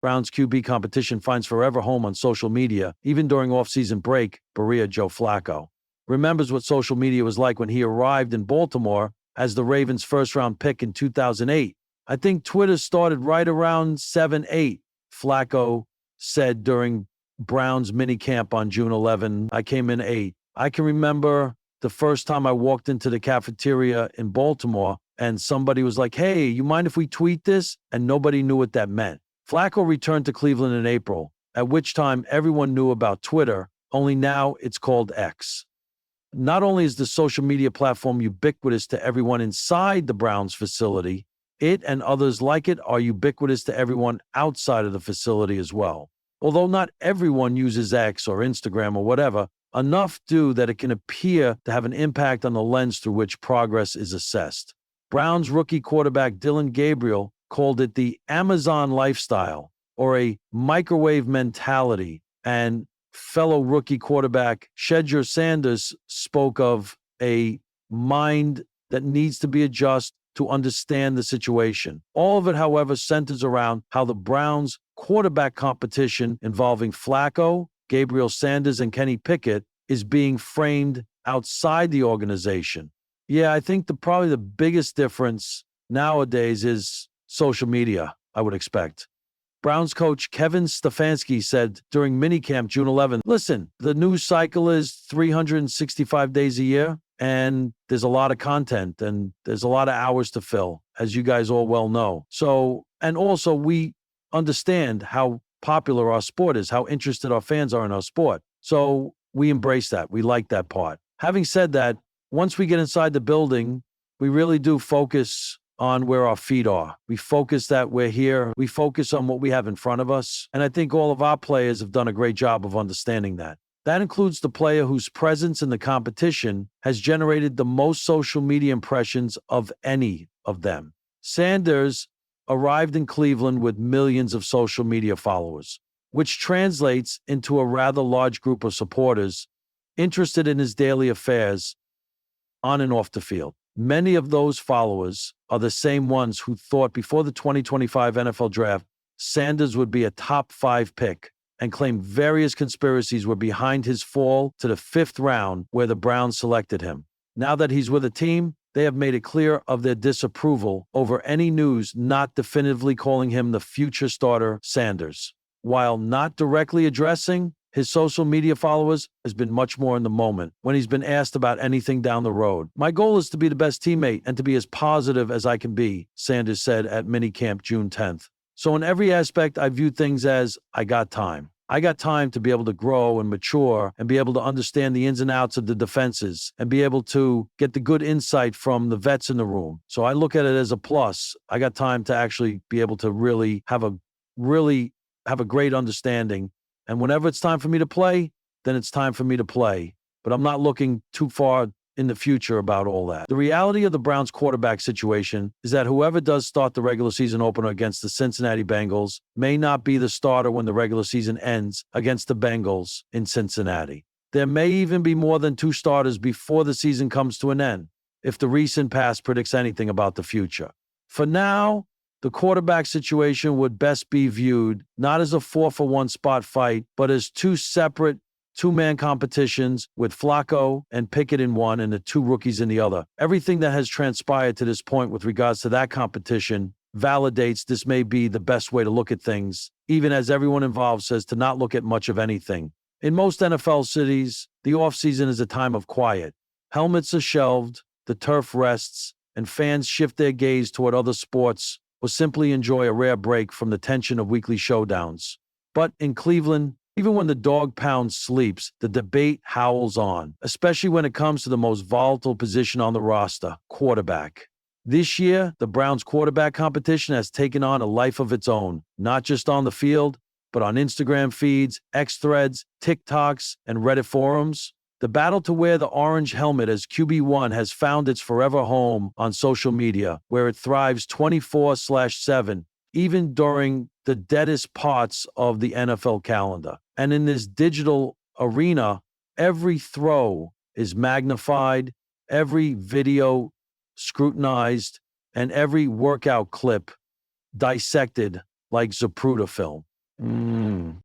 Browns QB competition finds forever home on social media. Even during offseason break, Berea Joe Flacco remembers what social media was like when he arrived in Baltimore as the Ravens' first-round pick in 2008. I think Twitter started right around 7-8, Flacco said during Browns minicamp on June 11. I came in 8. I can remember the first time I walked into the cafeteria in Baltimore and somebody was like, "Hey, you mind if we tweet this?" And nobody knew what that meant. Flacco returned to Cleveland in April, at which time everyone knew about Twitter, only now it's called X. Not only is the social media platform ubiquitous to everyone inside the Browns facility, it and others like it are ubiquitous to everyone outside of the facility as well. Although not everyone uses X or Instagram or whatever, enough do that it can appear to have an impact on the lens through which progress is assessed. Browns rookie quarterback Dylan Gabriel called it the Amazon lifestyle or a microwave mentality, and fellow rookie quarterback Shedeur Sanders spoke of a mind that needs to be adjusted to understand the situation. All of it, however, centers around how the Browns' quarterback competition involving Flacco, Gabriel Sanders, and Kenny Pickett is being framed outside the organization. Yeah, I think probably the biggest difference nowadays is social media, I would expect. Browns coach Kevin Stefanski said during minicamp June 11th, "Listen, the news cycle is 365 days a year, and there's a lot of content, and there's a lot of hours to fill, as you guys all well know. So, and also we understand how popular our sport is, how interested our fans are in our sport. So we embrace that. We like that part. Having said that, once we get inside the building, we really do focus on where our feet are. We focus that we're here. We focus on what we have in front of us. And I think all of our players have done a great job of understanding that. That includes the player whose presence in the competition has generated the most social media impressions of any of them. Sanders arrived in Cleveland with millions of social media followers, which translates into a rather large group of supporters interested in his daily affairs on and off the field. Many of those followers are the same ones who thought before the 2025 NFL Draft Sanders would be a top 5 pick and claimed various conspiracies were behind his fall to the 5th round where the Browns selected him. Now that he's with a team, they have made it clear of their disapproval over any news not definitively calling him the future starter Sanders. While not directly addressing his social media followers, has been much more in the moment when he's been asked about anything down the road. "My goal is to be the best teammate and to be as positive as I can be," Sanders said at minicamp June 10th. "So in every aspect, I view things as I got time. I got time to be able to grow and mature and be able to understand the ins and outs of the defenses and be able to get the good insight from the vets in the room. So I look at it as a plus. I got time to actually be able to really have a great understanding. And whenever it's time for me to play, then it's time for me to play. But I'm not looking too far in the future about all that." The reality of the Browns quarterback situation is that whoever does start the regular season opener against the Cincinnati Bengals may not be the starter when the regular season ends against the Bengals in Cincinnati. There may even be more than 2 starters before the season comes to an end, if the recent past predicts anything about the future. For now, the quarterback situation would best be viewed not as a 4-for-1 spot fight, but as 2 separate 2-man competitions with Flacco and Pickett in one and the 2 rookies in the other. Everything that has transpired to this point with regards to that competition validates this may be the best way to look at things, even as everyone involved says to not look at much of anything. In most NFL cities, the offseason is a time of quiet. Helmets are shelved, the turf rests, and fans shift their gaze toward other sports or simply enjoy a rare break from the tension of weekly showdowns. But in Cleveland, even when the dog pound sleeps, the debate howls on, especially when it comes to the most volatile position on the roster, quarterback. This year, the Browns quarterback competition has taken on a life of its own, not just on the field, but on Instagram feeds, X threads, TikToks, and Reddit forums. The battle to wear the orange helmet as QB1 has found its forever home on social media, where it thrives 24/7, even during the deadest parts of the NFL calendar. And in this digital arena, every throw is magnified, every video scrutinized, and every workout clip dissected like Zapruder film. Mm.